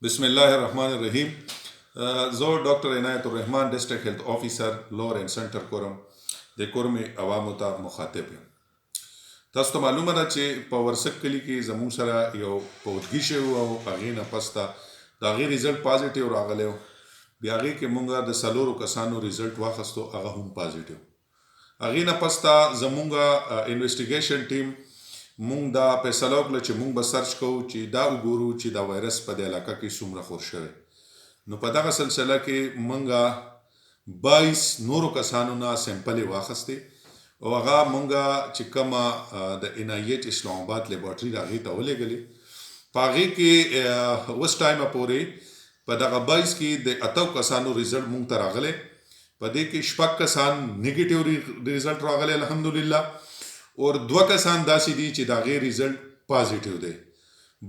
بسم الله الرحمن الرحیم. زه ډاکټر عنایت الرحمن ډسټرکټ هیلث افیسر لور اینڈ سنټر کورم د کورم عوامو ته مخاطب یم. تاسو ته معلومه ده چې په ورسک کلي کې زموږ سره یو پودګي شوی او هغې نه پس ته د هغې ریزلټ پازیټیو راغلی و. بیا هغې کې مونږ د څلورو کسانو ریزلټ واخیستو، هغه هم پازیټیو. هغې نه پس ته زموږ انویسټیګیشن ټیم مونږ دا فیصله وکړه چې مونږ به سرچ کوو چې دا وګورو چې دا وایرس په دې علاقه کې څومره خور شوی. نو په دغه سلسله کې مونږ 22 نورو کسانو نه سیمپلې واخیستې او هغه مونږ چې کومه د NIH اسلام آباد لیبارټري د هغې ته ولېږلې. په هغې کې اوس ټایمه پورې په دغه 22 کې د 8 کسانو ریزلټ مونږ ته راغلی. په دې کې 6 کسان نیګیټیو ریزلټ راغلی الحمدلله، اور 2 کسان داسې دي چې د هغې ریزلټ پازیټیو دی.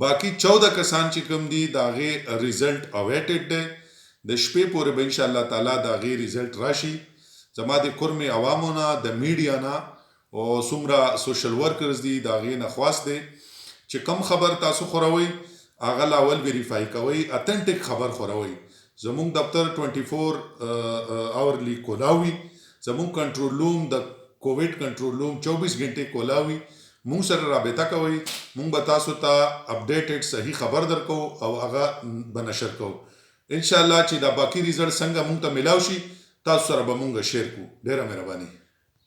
باقي 14 کسان چې کوم دي د هغې ریزلټ اویټډ دی. د شپې پورې به انشاءالله تعالی د هغې ریزلټ راشي. زما د کورم عوامو نه، د میډیا نه او څومره سوشل ورکرز دي د هغې نه خواست دی چې کم خبر تاسو خوروئ هغه لاول ویریفای کوئ، اتنټیک خبر خوروئ. زمونږ دفتر 24 اورلی کولاوي. زمونږ کنټرول روم د کوویډ کنټرول روم 24 غنټې کولاوي. مونږ سره رابطه کوئ، مونږ به تاسو ته اپډیټډ صحیح خبر درکو او هغه به نشر کوو. انشاءالله چې دا باقي ریزلټ څنګه مونږ ته ملاو شي تاسو سره به مونږ شیر کوو. ډېره مهرباني.